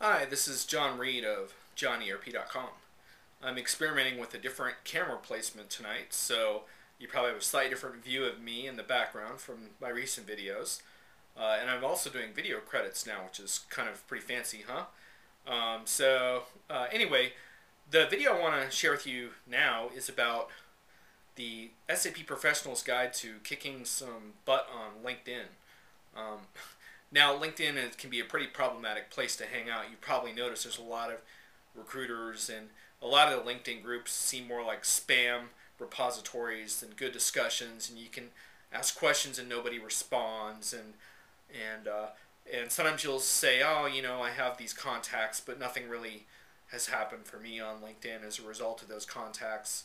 Hi, this is John Reed of johnerp.com. I'm experimenting with a different camera placement tonight, so you probably have a slightly different view of me in the background from my recent videos. And I'm also doing video credits now, which is kind of pretty fancy, huh? Anyway, the video I want to share with you now is about the SAP Professional's Guide to Kicking Some Butt on LinkedIn. Um, Now, LinkedIn can be a pretty problematic place to hang out. You probably noticed there's a lot of recruiters, and a lot of the LinkedIn groups seem more like spam repositories than good discussions. And you can ask questions and nobody responds. And and sometimes you'll say, oh, I have these contacts, but nothing really has happened for me on LinkedIn as a result of those contacts.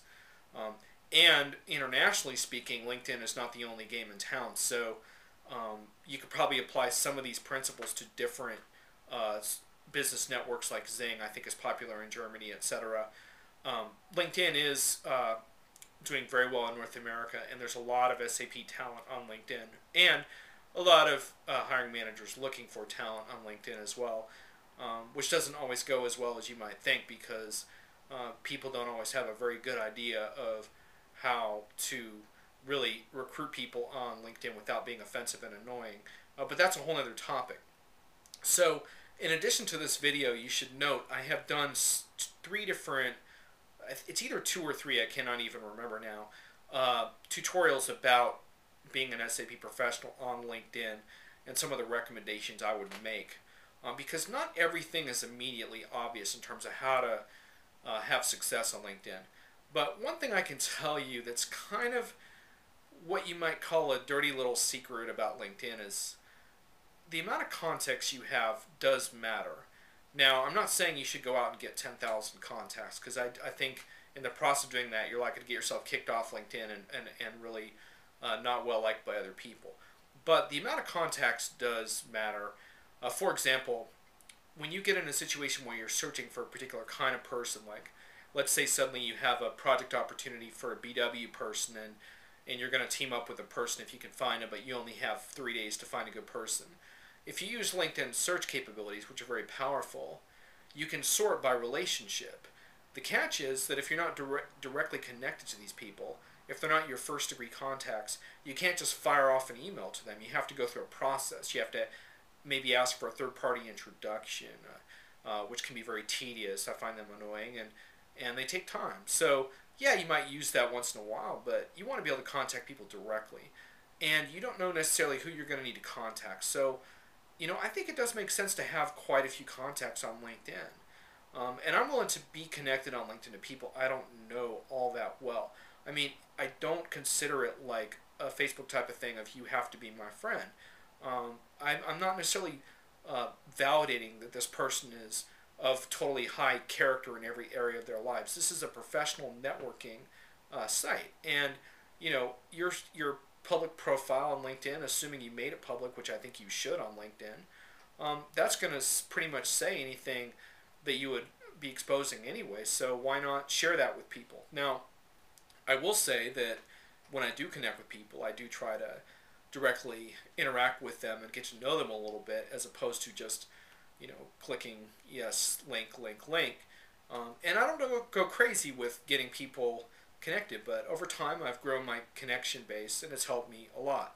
And internationally speaking, LinkedIn is not the only game in town. So you could probably apply some of these principles to different business networks like Zing, I think is popular in Germany, etc. LinkedIn is doing very well in North America, and there's a lot of SAP talent on LinkedIn, and a lot of hiring managers looking for talent on LinkedIn as well, which doesn't always go as well as you might think, because people don't always have a very good idea of how to really recruit people on LinkedIn without being offensive and annoying. But that's a whole other topic. So in addition to this video, you should note I have done three different, it's either two or three, I cannot even remember now, tutorials about being an SAP professional on LinkedIn and some of the recommendations I would make. Because not everything is immediately obvious in terms of how to have success on LinkedIn. But one thing I can tell you that's kind of what you might call a dirty little secret about LinkedIn is the amount of contacts you have does matter. Now, I'm not saying you should go out and get 10,000 contacts, because I think in the process of doing that, you're likely to get yourself kicked off LinkedIn and really not well liked by other people. But the amount of contacts does matter. For example, when you get in a situation where you're searching for a particular kind of person, like let's say suddenly you have a project opportunity for a BW person, and you're going to team up with a person if you can find them, but you only have 3 days to find a good person. If you use LinkedIn search capabilities, which are very powerful, you can sort by relationship. The catch is that if you're not directly connected to these people, if they're not your first degree contacts, you can't just fire off an email to them. You have to go through a process. You have to maybe ask for a third-party introduction, which can be very tedious. I find them annoying, and they take time. So yeah, you might use that once in a while, but you want to be able to contact people directly. And you don't know necessarily who you're going to need to contact. So, I think it does make sense to have quite a few contacts on LinkedIn. And I'm willing to be connected on LinkedIn to people I don't know all that well. I mean, I don't consider it like a Facebook type of thing of you have to be my friend. I'm not necessarily validating that this person is of totally high character in every area of their lives. This is a professional networking site, and your public profile on LinkedIn, assuming you made it public, which I think you should on LinkedIn, that's going to pretty much say anything that you would be exposing anyway. So why not share that with people? Now, I will say that when I do connect with people, I do try to directly interact with them and get to know them a little bit, as opposed to just clicking yes, link, link, link. And I don't go crazy with getting people connected, but over time I've grown my connection base, and it's helped me a lot.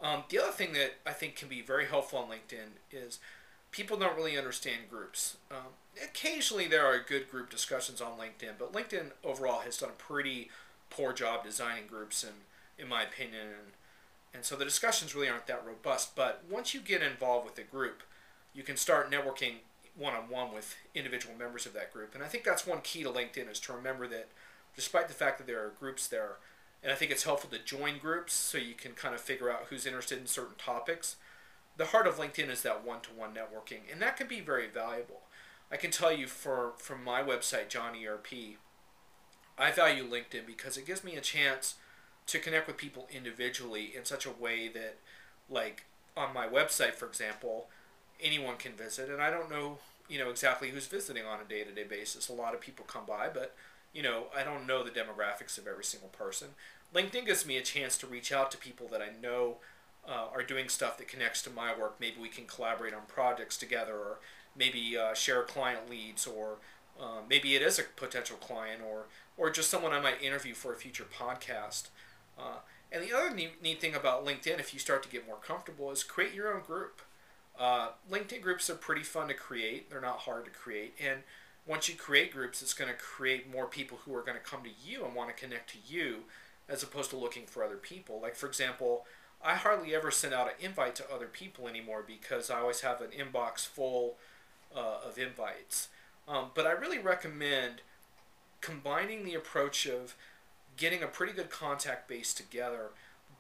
The other thing that I think can be very helpful on LinkedIn is people don't really understand groups. Occasionally there are good group discussions on LinkedIn, but LinkedIn overall has done a pretty poor job designing groups, in my opinion, and so the discussions really aren't that robust. But once you get involved with a group, you can start networking one-on-one with individual members of that group. And I think that's one key to LinkedIn, is to remember that despite the fact that there are groups there, and I think it's helpful to join groups so you can kind of figure out who's interested in certain topics, the heart of LinkedIn is that one-to-one networking, and that can be very valuable. I can tell you from my website, John ERP, I value LinkedIn because it gives me a chance to connect with people individually in such a way that, like on my website, for example, anyone can visit, and I don't know, exactly who's visiting on a day-to-day basis. A lot of people come by, but, I don't know the demographics of every single person. LinkedIn gives me a chance to reach out to people that I know are doing stuff that connects to my work. Maybe we can collaborate on projects together, or maybe share client leads, or maybe it is a potential client, or just someone I might interview for a future podcast. And the other neat thing about LinkedIn, if you start to get more comfortable, is create your own group. LinkedIn groups are pretty fun to create. They're not hard to create. And once you create groups, it's going to create more people who are going to come to you and want to connect to you as opposed to looking for other people. Like, for example, I hardly ever send out an invite to other people anymore because I always have an inbox full of invites. But I really recommend combining the approach of getting a pretty good contact base together,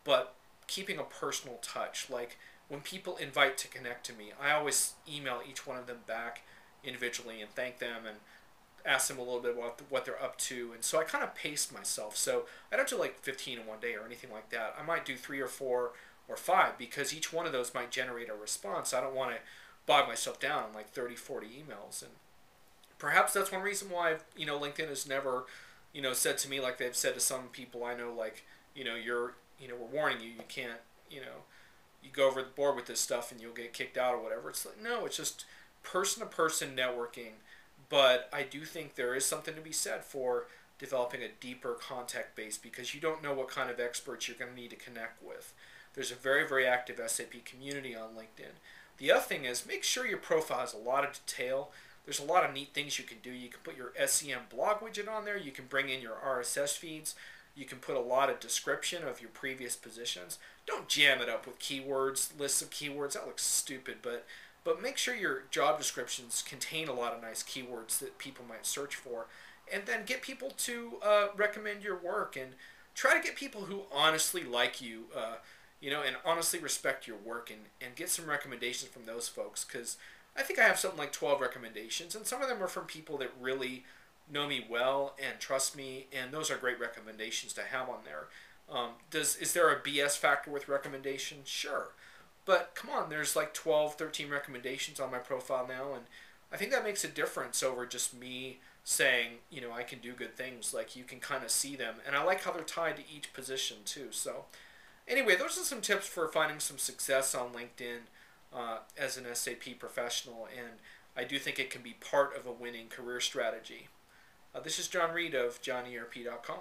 but keeping a personal touch. Like, when people invite to connect to me, I always email each one of them back individually and thank them and ask them a little bit about what they're up to. And so I kind of pace myself. So I don't do like 15 in one day or anything like that. I might do 3 or 4 or 5 because each one of those might generate a response. I don't want to bog myself down on like 30, 40 emails. And perhaps that's one reason why, LinkedIn has never, said to me, like they've said to some people I know, like, we're warning you, you can't, you go over the board with this stuff and you'll get kicked out or whatever. It's like, no, it's just person-to-person networking. But I do think there is something to be said for developing a deeper contact base because you don't know what kind of experts you're going to need to connect with. There's a very, very active SAP community on LinkedIn. The other thing is, make sure your profile has a lot of detail. There's a lot of neat things you can do. You can put your SEM blog widget on there. You can bring in your RSS feeds. You can put a lot of description of your previous positions. Don't jam it up with keywords, lists of keywords. That looks stupid, but make sure your job descriptions contain a lot of nice keywords that people might search for. And then get people to recommend your work, and try to get people who honestly like you, and honestly respect your work, and get some recommendations from those folks, because I think I have something like 12 recommendations, and some of them are from people that really know me well and trust me, and those are great recommendations to have on there. Is there a BS factor with recommendations? Sure. But come on, there's like 12, 13 recommendations on my profile now, and I think that makes a difference over just me saying, I can do good things. Like, you can kind of see them, and I like how they're tied to each position too. So anyway, those are some tips for finding some success on LinkedIn as an SAP professional, and I do think it can be part of a winning career strategy. This is John Reed of JohnERP.com.